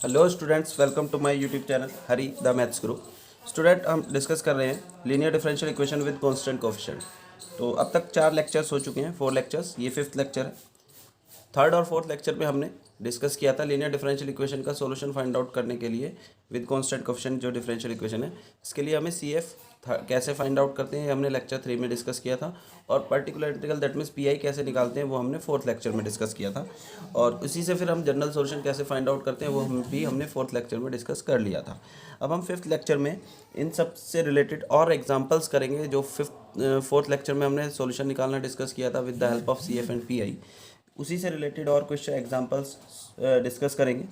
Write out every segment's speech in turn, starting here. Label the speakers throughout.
Speaker 1: Hello students, welcome to my YouTube channel Hari the maths guru. Student, हम discuss कर रहे हैं linear differential equation with constant coefficient. तो अब तक 4 लेक्चर्स हो चुके हैं, 4 लेक्चर्स, ये 5th लेक्चर है। थर्ड और फोर्थ लेक्चर में हमने डिस्कस किया था लीनियर डिफरेंशियल इक्वेशन का सॉल्यूशन फाइंड आउट करने के लिए विद कांस्टेंट कोएफिशिएंट जो डिफरेंशियल इक्वेशन है, इसके लिए हमें सी एफ कैसे फाइंड आउट करते हैं हमने लेक्चर 3 में डिस्कस किया था। और particular integral that means P I कैसे निकालते हैं वो हमने फोर्थ लेक्चर में डिस्कस किया था। और उसी से फिर हम जनरल सॉल्यूशन कैसे फाइंड आउट करते हैं वो हमने फोर्थ लेक्चर में डिस्कस कर लिया था। अब हम फिफ्थ लेक्चर में इन सब से रिलेटेड और एग्जाम्पल्स करेंगे जो फोर्थ लेक्चर में हमने सॉल्यूशन निकालना डिस्कस किया था with the help of C F and P I. उसी से रिलेटेड और कुछ एग्जांपल्स डिस्कस करेंगे।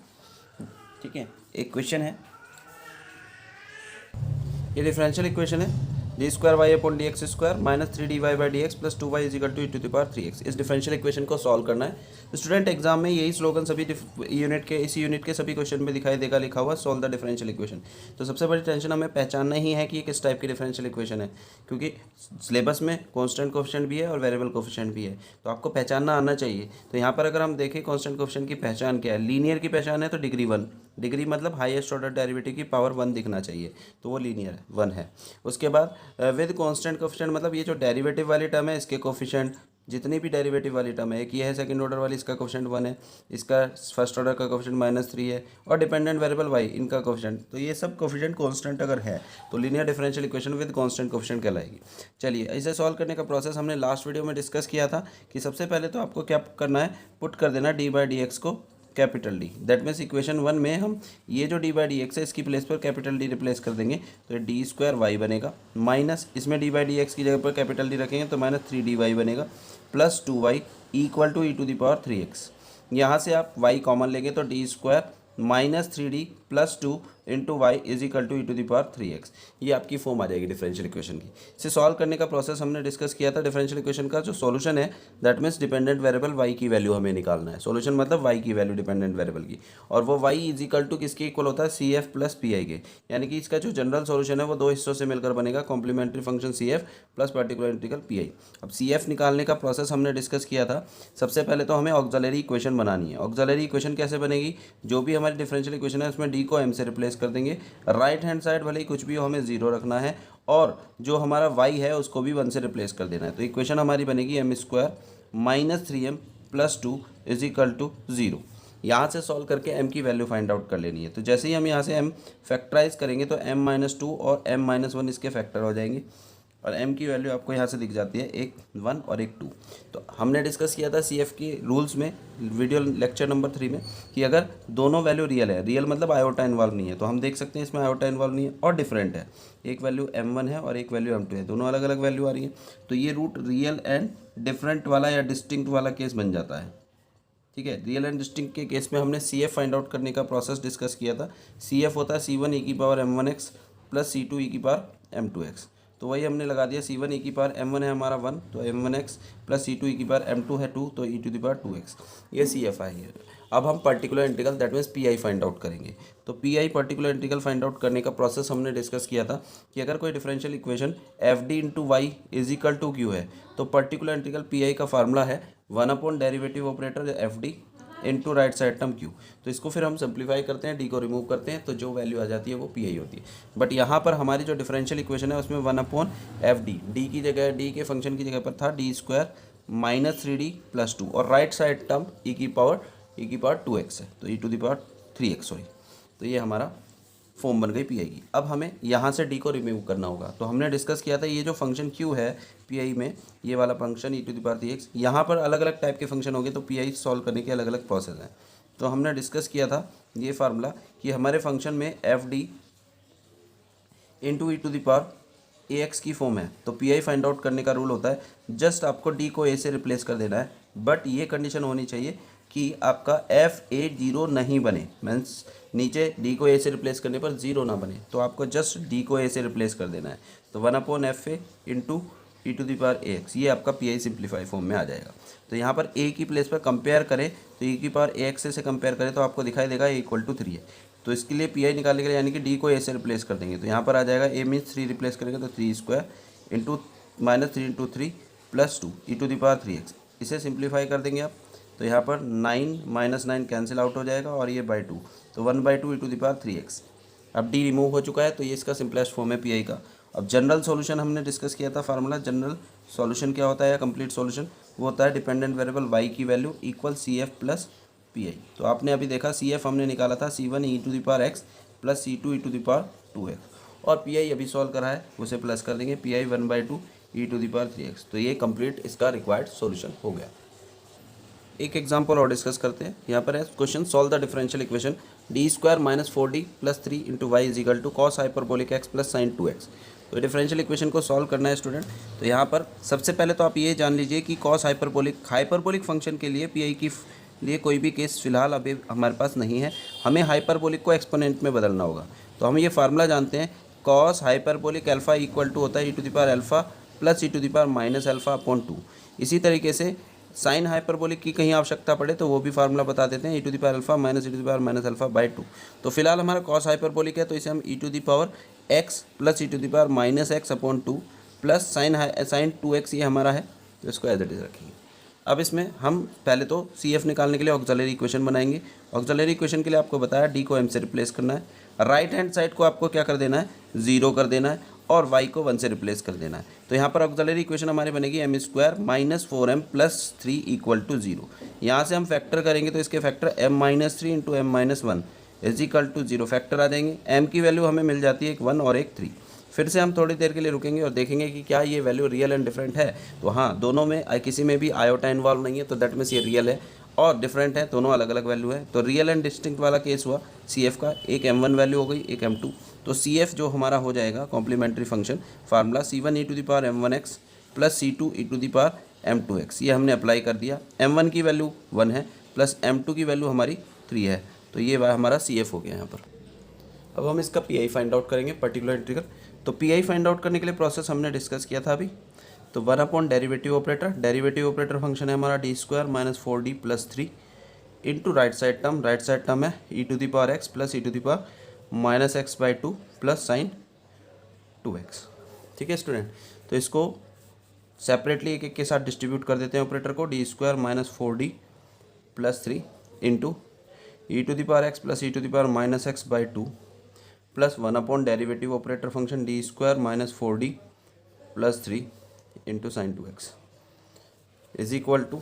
Speaker 1: ठीक है, एक क्वेश्चन है, ये डिफरेंशियल इक्वेशन है D square y upon D x square minus 3dy/dx plus 2y is equal to e⁻3x। इस डिफरेंशियल इक्वेशन को सॉल्व करना है। स्टूडेंट, एग्जाम में यही स्लोगन सभी इसी यूनिट के सभी क्वेश्चन में दिखाई देगा, लिखा हुआ सॉल्व द डिफरेंशियल इक्वेशन। तो सबसे बड़ी टेंशन हमें पहचानना ही है कि ये किस टाइप की डिफरेंशियल इक्वेशन है, क्योंकि सिलेबस में कांस्टेंट कोएफिशिएंट भी है और वेरिएबल कोएफिशिएंट भी है, तो आपको पहचानना आना चाहिए। तो यहाँ पर अगर हम देखें कांस्टेंट कोएफिशिएंट की पहचान क्या है, लीनियर की पहचान है तो डिग्री 1, डिग्री मतलब हाईएस्ट ऑर्डर डेरिवेटिव की पावर 1 दिखना चाहिए, तो वो लीनियर है, 1 है। उसके बाद विद कांस्टेंट कोएफिशिएंट मतलब ये जो डेरिवेटिव वाली टर्म है इसके कोएफिशिएंट, जितनी भी डेरिवेटिव वाली टर्म है, एक ये है सेकंड ऑर्डर वाली, इसका कोएफिशिएंट 1 है, इसका फर्स्ट ऑर्डर का कोएफिशिएंट -3 है, और डिपेंडेंट वेरिएबल y इनका कोएफिशिएंट, तो ये सब कोएफिशिएंट कांस्टेंट अगर है तो linear differential equation with constant coefficient कहलाएगी। चलिए, इसे सॉल्व करने का प्रोसेस हमने लास्ट वीडियो में डिस्कस किया था कि सबसे पहले तो आपको क्या करना है, पुट कर देना d/dx को capital D. That means equation 1 में हम ये जो d/dx है इसकी प्लेस पर कैपिटल डी रिप्लेस कर देंगे, तो डी स्क्वायर वाई बनेगा, माइनस इसमें d/dx की जगह पर कैपिटल डी रखेंगे तो -3dy बनेगा, plus 2y equal to e⁻3x। यहाँ से आप y कॉमन लेंगे तो D square -3d plus 2 into y is equal to e⁻3x। ये आपकी फॉर्म आ जाएगी डिफरेंशियल इक्वेशन की। इसे सॉल्व करने का प्रोसेस हमने डिस्कस किया था। डिफरेंशियल इक्वेशन का जो सॉल्यूशन है that means dependent variable y की वैल्यू हमें निकालना है। सॉल्यूशन मतलब y की वैल्यू डिपेंडेंट वेरिएबल की, और वो y इज इक्वल टू किसके इक्वल होता है, C F plus P I के। यानी कि इसका जो जनरल सॉल्यूशन है वो दो हिस्सों से मिलकर बनेगा, complementary function C F plus particular integral P I. अब सी एफ निकालने का प्रोसेस हमने डिस्कस किया था। सबसे पहले तो हमें ऑक्सिलरी इक्वेशन बनानी है। ऑक्सिलरी इक्वेशन कैसे बनेगी, जो भी हमारी डिफरेंशियल इक्वेशन है उसमें डी को एम से रिप्लेस कर देंगे, राइट हैंड साइड भले ही कुछ भी हो हमें 0 रखना है, और जो हमारा y है उसको भी 1 से रिप्लेस कर देना है। तो इक्वेशन हमारी बनेगी m² -3m plus 2 is equal to 0। यहाँ से सॉल्व करके m की वैल्यू फाइंड आउट कर लेनी है। तो जैसे ही हम यहाँ से m फैक्टराइज करेंगे तो m-2 और m-1 इसके फैक्टर हो जाएंगे, और m की वैल्यू आपको यहाँ से दिख जाती है, एक 1 और एक 2। तो हमने डिस्कस किया था सी एफ की रूल्स में वीडियो लेक्चर नंबर 3 में कि अगर दोनों वैल्यू रियल है, रियल मतलब आयोटा इन्वॉल्व नहीं है, तो हम देख सकते हैं इसमें आयोटा इन्वॉल्व नहीं है और डिफरेंट है, एक वैल्यू m1 है और एक वैल्यू m2 है, दोनों अलग अलग वैल्यू आ रही है, तो ये रूट रियल एंड डिफरेंट वाला या डिस्टिंक्ट वाला केस बन जाता है। ठीक है, रियल एंड डिस्टिंक्ट के केस में हमने सी एफ फाइंड आउट करने का प्रोसेस डिस्कस किया था। सी एफ होता है c1 e⁻m1x plus c2 e⁻m2x। तो वही हमने लगा दिया, c1 e⁻m1 है हमारा 1 तो m1x प्लस c2 e⁻m2 है 2 तो e⁻2x। ये सी एफ आई है। अब हम particular integral that means P I find out करेंगे। तो P I particular integral find out करने का प्रोसेस हमने डिस्कस किया था कि अगर कोई differential equation F D into y is equal to Q है तो पर्टिकुलर इंटीग्रल पी आई का फार्मूला है 1 derivative operator F D into right side term Q. तो इसको फिर हम सिंप्लीफाई करते हैं, डी को रिमूव करते हैं, तो जो वैल्यू आ जाती है वो पी आई होती है। बट यहाँ पर हमारी जो डिफरेंशियल इक्वेशन है उसमें 1/f डी की जगह, डी के फंक्शन की जगह पर था डी स्क्वायर -3d प्लस 2, और राइट साइड टर्म e⁻2x है तो e⁻3x सॉरी। तो ये हमारा फॉर्म बन गई पी आई की। अब हमें यहाँ से डी को रिमूव करना होगा। तो हमने डिस्कस किया था ये जो फंक्शन क्यू है पी आई में, ये वाला फंक्शन e⁻3x, यहाँ पर अलग अलग टाइप के फंक्शन होंगे तो पी आई सॉल्व करने के अलग अलग प्रोसेस हैं। तो हमने डिस्कस किया था ये फार्मूला कि हमारे फंक्शन में एफ डी इंटू e⁻ax की फॉर्म है, तो पी आई फाइंड आउट करने का रूल होता है जस्ट आपको डी को ए से रिप्लेस कर देना है, बट ये कंडीशन होनी चाहिए कि आपका एफ ए 0 नहीं बने, मीन्स नीचे डी को ए से रिप्लेस करने पर 0 ना बने, तो आपको जस्ट डी को ए से रिप्लेस कर देना है। तो 1/fa इंटू e⁻ax, ये आपका पी आई सिंप्लीफाई फॉर्म में आ जाएगा। तो यहाँ पर ए की प्लेस पर कंपेयर करें तो e⁻ax से कंपेयर करें तो आपको दिखाई देगा a = 3 है। तो इसके लिए पी आई निकालने के लिए यानी कि डी को ए से रिप्लेस कर देंगे, तो यहाँ पर आ जाएगा a मीन्स 3 रिप्लेस करेंगे तो 3² इंटू -3 इंटू 3 प्लस 2 e⁻3x। इसे सिंप्लीफाई कर देंगे आप, तो यहाँ पर 9 -9 कैंसिल आउट हो जाएगा और ये बाई 2, तो 1/2 e⁻³ अब डी रिमूव हो चुका है, तो ये इसका सिंपलेस्ट फॉर्म है पी का। अब जनरल सॉल्यूशन हमने डिस्कस किया था फार्मूला, जनरल सॉल्यूशन क्या होता है या कंप्लीट सॉल्यूशन, वो होता है डिपेंडेंट वेरिएबल y की value equal CF plus PI। तो आपने अभी देखा CF हमने निकाला था C1 e⁻x plus C2 e⁻2x, और PI अभी सॉल्व करा है, उसे प्लस कर देंगे, PI 1/2 e⁻3x। तो ये कंप्लीट इसका रिक्वायर्ड सॉल्यूशन हो गया। एक एग्जांपल और डिस्कस करते हैं। यहाँ पर है question, solve the differential equation d² - 4d + 3 × y = cos hyperbolic x + sin 2x। तो डिफरेंशियल इक्वेशन को सॉल्व करना है स्टूडेंट। तो यहाँ पर सबसे पहले तो आप ये जान लीजिए कि cos हाइपरबोलिक फंक्शन के लिए पी के लिए कोई भी केस फिलहाल अभी हमारे पास नहीं है, हमें हाइपरबोलिक को एक्सपोनेंट में बदलना होगा। तो हम ये फार्मूला जानते हैं, cos हाइपरबोलिक अल्फ़ा = होता है e⁻α + e⁻α/2। इसी तरीके से साइन हाइपरबोलिक की कहीं आवश्यकता पड़े तो वो भी फार्मूला बता देते हैं, e⁻α - e⁻α/2। तो फिलहाल हमारा cos हाइपरबोलिक है, तो इसे हम e⁻x + e⁻x/2 plus sign 2x ये हमारा है, तो इसको एज इट इज़ रखेंगे। अब इसमें हम पहले तो CF निकालने के लिए ऑक्सिलरी इक्वेशन बनाएंगे। ऑक्सिलरी इक्वेशन के लिए आपको बताया डी को m से रिप्लेस करना है, राइट हैंड साइड को आपको क्या कर देना है, 0 कर देना है, और y को 1 से रिप्लेस कर देना है। तो यहाँ पर ऑक्सिलरी इक्वेशन हमारी बनेगी m² - 4m + 3 = 0। यहाँ से हम फैक्टर करेंगे तो इसके फैक्टर m - 3 × m - 1 = 0 फैक्टर आ जाएंगे। m की वैल्यू हमें मिल जाती है, एक 1 और एक 3। फिर से हम थोड़ी देर के लिए रुकेंगे और देखेंगे कि क्या ये वैल्यू रियल एंड डिफरेंट है। तो हाँ, दोनों में किसी में भी आयोटा इन्वॉल्व नहीं है, तो दैट मीन्स ये रियल है, और डिफरेंट है, दोनों अलग अलग वैल्यू है। तो रियल एंड डिस्टिंक्ट वाला केस हुआ CF का, एक m1 वैल्यू हो गई, एक m2। तो CF जो हमारा हो जाएगा complementary function formula C1 e⁻m1x plus C2 e⁻m2x। ये हमने अप्लाई कर दिया, m1 की वैल्यू 1 है प्लस m2 की वैल्यू हमारी 3 है, तो ये हमारा CF हो गया यहाँ पर। अब हम इसका PI फाइंड आउट करेंगे, पर्टिकुलर इंटीग्रल। तो PI फाइंड आउट करने के लिए प्रोसेस हमने डिस्कस किया था अभी। तो 1 डेरिवेटिव ऑपरेटर फंक्शन है हमारा d² - 4d + 3 into right side term है e⁻x plus e⁻x/2 plus sign 2x। ठीक है स्टूडेंट, तो इसको सेपरेटली एक एक के साथ डिस्ट्रीब्यूट कर देते हैं ऑपरेटर को, d² - 4d + 3 into e⁻x plus e⁻x/2 plus 1 derivative operator function d² - 4d + 3 into sine 2x is equal to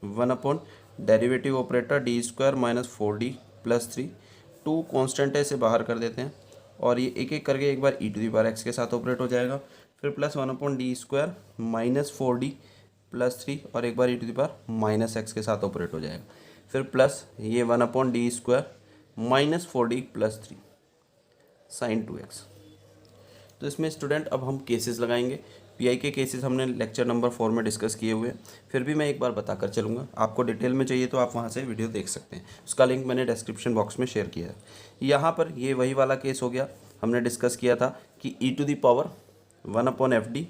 Speaker 1: 1 derivative operator d² - 4d + 3। 2 constant है, इसे बाहर कर देते हैं, और ये एक एक करके एक बार e⁻x के साथ ऑपरेट हो जाएगा, फिर प्लस 1/d² - 4d + 3, और एक बार e⁻x के साथ ऑपरेट हो जाएगा, फिर प्लस ये 1/d² - 4d + 3 साइन 2x। तो इसमें स्टूडेंट अब हम केसेस लगाएंगे। PI के केसेस हमने लेक्चर नंबर 4 में डिस्कस किए हुए हैं, फिर भी मैं एक बार बताकर चलूँगा। आपको डिटेल में चाहिए तो आप वहाँ से वीडियो देख सकते हैं, उसका लिंक मैंने डिस्क्रिप्शन बॉक्स में शेयर किया है। यहाँ पर ये वही वाला केस हो गया, हमने डिस्कस किया था कि e⁻1/fd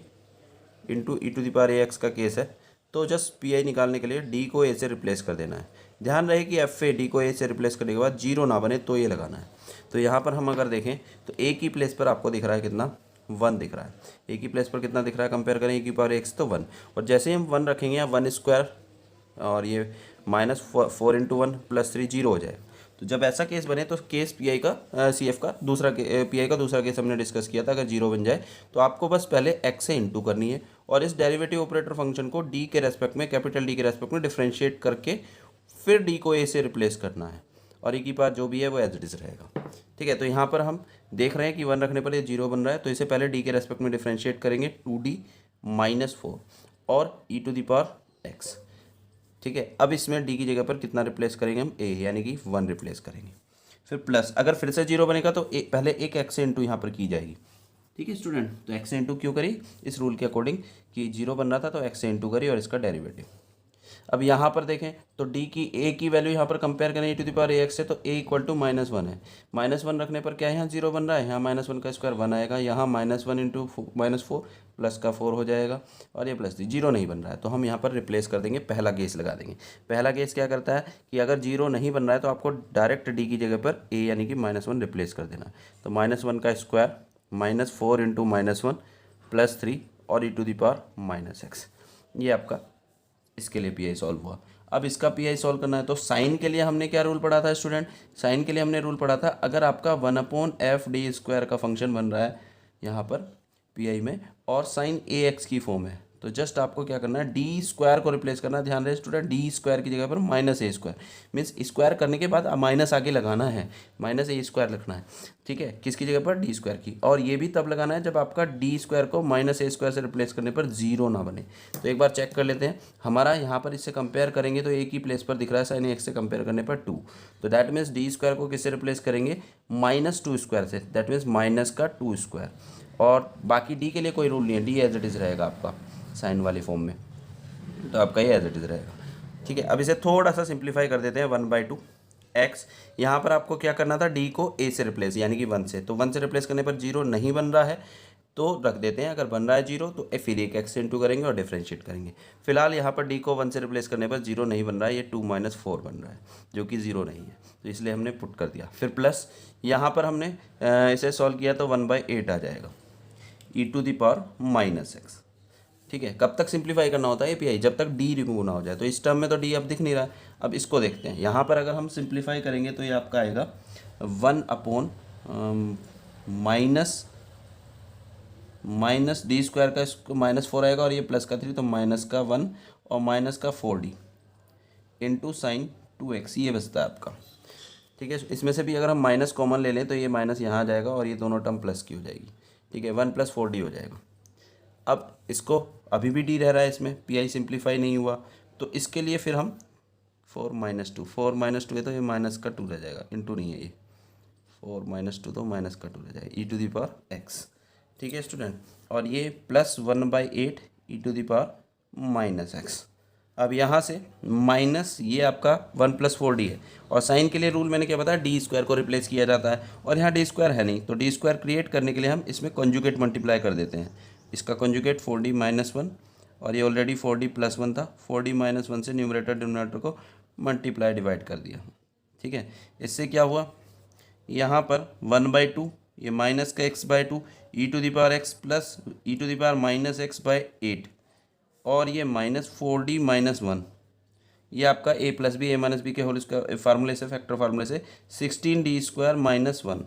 Speaker 1: इंटू e⁻ax का केस है। तो जस्ट PI निकालने के लिए d को a से रिप्लेस कर देना है। ध्यान रहे कि FA d को a से रिप्लेस करने के बाद 0 ना बने तो ये लगाना है। तो यहाँ पर हम अगर देखें तो a की प्लेस पर आपको दिख रहा है कितना, 1 दिख रहा है। a की प्लेस पर कितना दिख रहा है, कंपेयर करें e⁻x तो 1, और जैसे ही हम 1 रखेंगे यहाँ 1² और ये -4 × 1 + 3 0 हो जाएगा। तो जब ऐसा केस बने तो केस PI का CF का दूसरा PI का दूसरा केस हमने डिस्कस किया था। अगर 0 बन जाए तो आपको बस पहले x से इंटू करनी है, और इस डेरिवेटिव ऑपरेटर फंक्शन को d के रेस्पेक्ट में, कैपिटल D के रेस्पेक्ट में डिफ्रेंशिएट करके फिर d को a से रिप्लेस करना है, और e की पावर जो भी है वो एज इट इज रहेगा। ठीक है, तो यहाँ पर हम देख रहे हैं कि 1 रखने पर ये 0 बन रहा है, तो इसे पहले d के रेस्पेक्ट में डिफ्रेंशिएट करेंगे 2d - 4 और e⁻x। ठीक है, अब इसमें d की जगह पर कितना रिप्लेस करेंगे हम, a, यानी कि 1 रिप्लेस करेंगे, फिर प्लस, अगर फिर से 0 बनेगा तो पहले एक x से इंटू यहाँ पर की जाएगी। ठीक है स्टूडेंट, तो x से इंटू क्यों करी, इस रूल के अकॉर्डिंग कि 0 बन रहा था तो x से इंटू करी और इसका डेरिवेटिव। अब यहाँ पर देखें तो d की a की वैल्यू यहाँ पर कंपेयर करें e⁻ax से, तो a = -1 है। -1 रखने पर क्या है, यहाँ 0 बन रहा है, यहाँ -1 का स्क्वायर 1 आएगा, यहाँ -1 × -4 प्लस का 4 हो जाएगा, और ये प्लस 0 नहीं बन रहा है, तो हम यहाँ पर रिप्लेस कर देंगे, पहला केस लगा देंगे। पहला केस क्या करता है कि अगर 0 नहीं बन रहा है तो आपको डायरेक्ट d की जगह पर a यानी कि -1 रिप्लेस कर देना। तो -1 का स्क्वायर -4 × -1 + 3 और e⁻x, ये आपका इसके लिए PI सॉल्व हुआ। अब इसका पी आई सॉल्व करना है। तो साइन के लिए हमने क्या रूल पढ़ा था स्टूडेंट? साइन के लिए हमने रूल पढ़ा था, अगर आपका 1/f(d²) का फंक्शन बन रहा है यहाँ पर पी आई में और साइन ए एक्स की फॉर्म है, तो जस्ट आपको क्या करना है, d² को रिप्लेस करना है। ध्यान रहे स्टूडेंट, d² की जगह पर -a², मीन्स स्क्वायर करने के बाद माइनस आगे लगाना है, -a² लिखना है। ठीक है, किसकी जगह पर? d² की। और ये भी तब लगाना है जब आपका d² को -a² से रिप्लेस करने पर 0 ना बने। तो एक बार चेक कर लेते हैं, हमारा यहाँ पर इससे कंपेयर करेंगे तो एक ही प्लेस पर दिख रहा है साइन एक्स से कंपेयर करने पर 2, तो दैट मीन्स d² को किससे रिप्लेस करेंगे? -2² से, दैट मीन्स माइनस का 2²। और बाकी डी के लिए कोई रूल नहीं है, डी एज इट इज़ रहेगा आपका साइन वाली फॉर्म में, तो आपका ये एज इट इज़ रहेगा। ठीक है, अब इसे थोड़ा सा सिंप्लीफाई कर देते हैं। 1/2 एक्स, यहाँ पर आपको क्या करना था, डी को ए से रिप्लेस यानी कि 1 से, तो 1 से रिप्लेस करने पर 0 नहीं बन रहा है तो रख देते हैं। अगर बन रहा है 0 तो फिर एक एक्स इंटू करेंगे और डिफ्रेंशिएट करेंगे। फिलहाल यहाँ पर डी को 1 से रिप्लेस करने पर 0 नहीं बन रहा है, ये 2 - 4 बन रहा है जो कि 0 नहीं है, तो इसलिए हमने पुट कर दिया। फिर प्लस यहाँ पर हमने इसे सॉल्व किया तो 1/8 आ जाएगा, e⁻⁻x। ठीक है, कब तक सिंप्लीफाई करना होता है एपीआई? जब तक डी रिमूव ना हो जाए। तो इस टर्म में तो डी अब दिख नहीं रहा है, अब इसको देखते हैं। यहाँ पर अगर हम सिंप्लीफाई करेंगे तो ये आपका आएगा 1/- d² का इसको -4 आएगा और ये प्लस का 3 तो -1 और -4d इंटू साइन 2x, ये बचता है आपका। ठीक है, इसमें से भी अगर हम माइनस कॉमन ले लें तो ये माइनस यहाँ आ जाएगा और ये दोनों टर्म प्लस की हो जाएगी। ठीक है, 1 + 4d हो जाएगा। अब इसको अभी भी डी रह रहा है, इसमें पी आई सिंप्लीफाई नहीं हुआ, तो इसके लिए फिर हम 4 - 2 है तो ये माइनस का 2 रह जाएगा, इंटू नहीं है ये, 4 - 2 तो माइनस का 2 रह जाएगा, e⁻x। ठीक है स्टूडेंट, और ये प्लस 1/8 e⁻−x। अब यहाँ से माइनस ये आपका 1 + 4d है, और साइन के लिए रूल मैंने क्या बताया, d² को रिप्लेस किया जाता है, और यहाँ d² है नहीं, तो d² क्रिएट करने के लिए हम इसमें कॉन्जुगेट मल्टीप्लाई कर देते हैं। इसका कॉन्जुगेट 4d - 1, और ये ऑलरेडी 4d + 1 था, 4d - 1 से न्यूमरेटर डिनोमिनेटर को मल्टीप्लाई डिवाइड कर दिया। ठीक है, इससे क्या हुआ, यहाँ पर 1/2, ये माइनस का x/2 e⁻x प्लस e⁻−x/8, और ये -4d - 1, ये आपका a + b a - b के होल इसका फार्मूले से, फैक्टर फार्मूले से 16d² - 1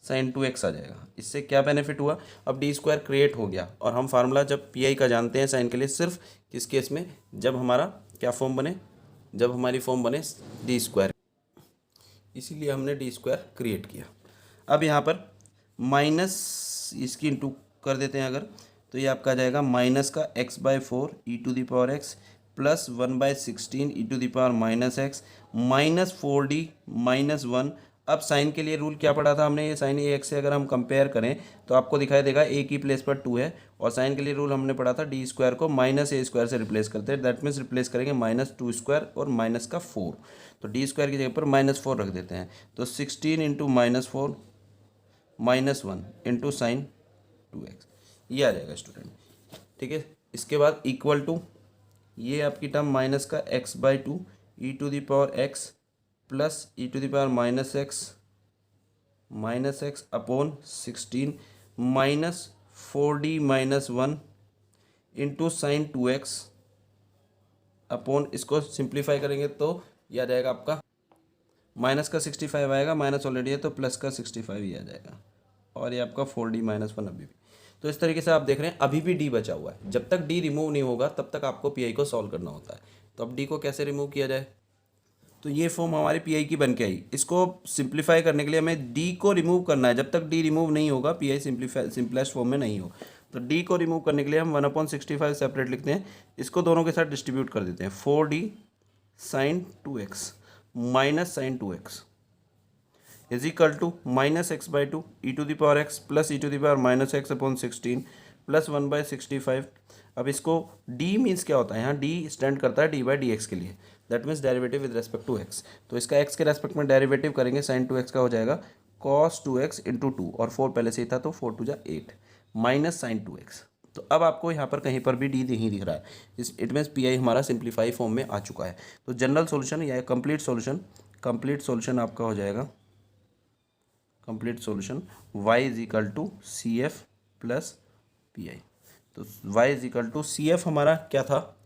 Speaker 1: sin 2x आ जाएगा। इससे क्या बेनिफिट हुआ, अब d² क्रिएट हो गया, और हम फार्मूला जब पी आई का जानते हैं साइन के लिए सिर्फ किस केस में, जब हमारा क्या फॉर्म बने, जब हमारी फॉर्म बने d², इसीलिए हमने d² क्रिएट किया। अब यहाँ पर माइनस इसकी इंटू कर देते हैं अगर, तो ये आपका आ जाएगा माइनस का x/4 e⁻x plus 1/16 e⁻−x -4d - 1। अब साइन के लिए रूल क्या पढ़ा था हमने, ये साइन ए एक्स से अगर हम कंपेयर करें तो आपको दिखाई देगा ए की प्लेस पर 2 है, और साइन के लिए रूल हमने पढ़ा था d² को -a² से रिप्लेस करते हैं, दैट मीन्स रिप्लेस करेंगे -2² और माइनस का 4, तो d² की जगह पर -4 रख देते हैं, तो 16 × -4 -1 इंटू साइन 2x, ये आ जाएगा स्टूडेंट। ठीक है, इसके बाद इक्वल टू ये आपकी टर्म माइनस का x/2 e⁻x plus e⁻−x upon 16 -4d - 1 into sine 2x upon, इसको सिंप्लीफाई करेंगे तो ये आ जाएगा आपका माइनस का 65 आएगा, माइनस ऑलरेडी है तो प्लस का 65 ही आ जाएगा, और ये आपका 4d - 1 अभी भी। तो इस तरीके से आप देख रहे हैं अभी भी डी बचा हुआ है, जब तक डी रिमूव नहीं होगा तब तक आपको पी आई को सॉल्व करना होता है। तो अब डी को कैसे रिमूव किया जाए, तो ये फॉर्म हमारी पी आई की बन के आई, इसको सिंप्लीफाई करने के लिए हमें डी को रिमूव करना है, जब तक डी रिमूव नहीं होगा पी आई सिंपलेस्ट फॉर्म में नहीं हो। तो डी को रिमूव करने के लिए हम 1/65 सेपरेट लिखते हैं, इसको दोनों के साथ डिस्ट्रीब्यूट कर देते हैं, 4d sin 2x minus sine 2x is equal to -x/2 e⁻x plus e⁻−x upon 16 plus 1/65। अब इसको d मीन्स क्या होता है, यहाँ d स्टैंड करता है d/dx के लिए, that means derivative with respect to x, तो इसका x के रेस्पेक्ट में डेरिवेटिव करेंगे, साइन 2x का हो जाएगा cos 2x इंटू 2, और 4 पहले से ही था तो 4 × 2 = 8 माइनस साइन 2x। तो अब आपको यहाँ पर कहीं पर भी डी नहीं दिख रहा है, इस इट मीन्स पी आई हमारा सिंप्लीफाई फॉर्म में आ चुका है। तो जनरल सॉल्यूशन या कंप्लीट सॉल्यूशन आपका हो जाएगा, complete solution y is equal to C F plus P I. तो y is equal to C F हमारा क्या था,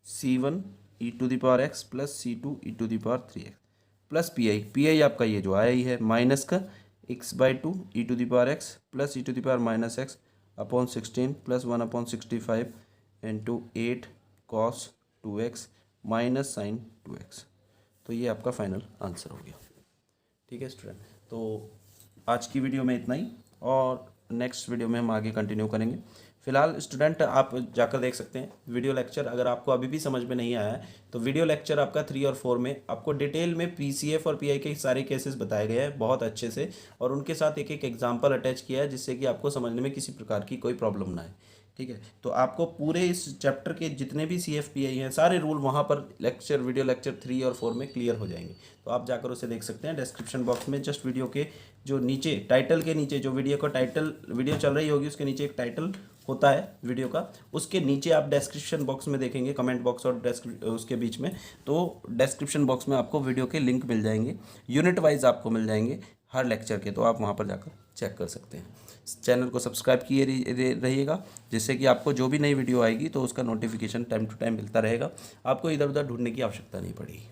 Speaker 1: C1 e to the power x plus C two e to the power 3x plus P I आपका ये जो आया ही है माइनस का x/2 e to the power x plus e to the power minus x upon 16 plus 1/65 into 8 cos 2x minus sine 2x। तो ये आपका फाइनल आंसर हो गया। ठीक है स्टूडेंट, तो आज की वीडियो में इतना ही और नेक्स्ट वीडियो में हम आगे कंटिन्यू करेंगे। फिलहाल स्टूडेंट आप जाकर देख सकते हैं वीडियो लेक्चर। अगर आपको अभी भी समझ में नहीं आया है तो वीडियो लेक्चर आपका 3 और 4 में आपको डिटेल में पीसीएफ और पीआई के सारे केसेस बताए गए हैं बहुत अच्छे से, और उनके साथ एक एक एग्जाम्पल अटैच किया है जिससे कि आपको समझने में किसी प्रकार की कोई प्रॉब्लम ना आए। ठीक है, तो आपको पूरे इस चैप्टर के जितने भी CFPI हैं सारे रूल वहाँ पर लेक्चर वीडियो लेक्चर 3 और 4 में क्लियर हो जाएंगे। तो आप जाकर उसे देख सकते हैं डिस्क्रिप्शन बॉक्स में। जस्ट वीडियो के जो नीचे टाइटल के नीचे जो वीडियो का टाइटल वीडियो चल रही होगी उसके नीचे एक टाइटल होता है वीडियो का, उसके नीचे आप डिस्क्रिप्शन बॉक्स में देखेंगे कमेंट बॉक्स और उसके बीच में, तो डिस्क्रिप्शन बॉक्स में आपको वीडियो के लिंक मिल जाएंगे, यूनिट वाइज आपको मिल जाएंगे हर लेक्चर के, तो आप वहाँ पर जाकर चेक कर सकते हैं। चैनल को सब्सक्राइब किए रहिएगा जिससे कि आपको जो भी नई वीडियो आएगी तो उसका नोटिफिकेशन टाइम टू टाइम मिलता रहेगा, आपको इधर उधर ढूंढने की आवश्यकता नहीं पड़ेगी।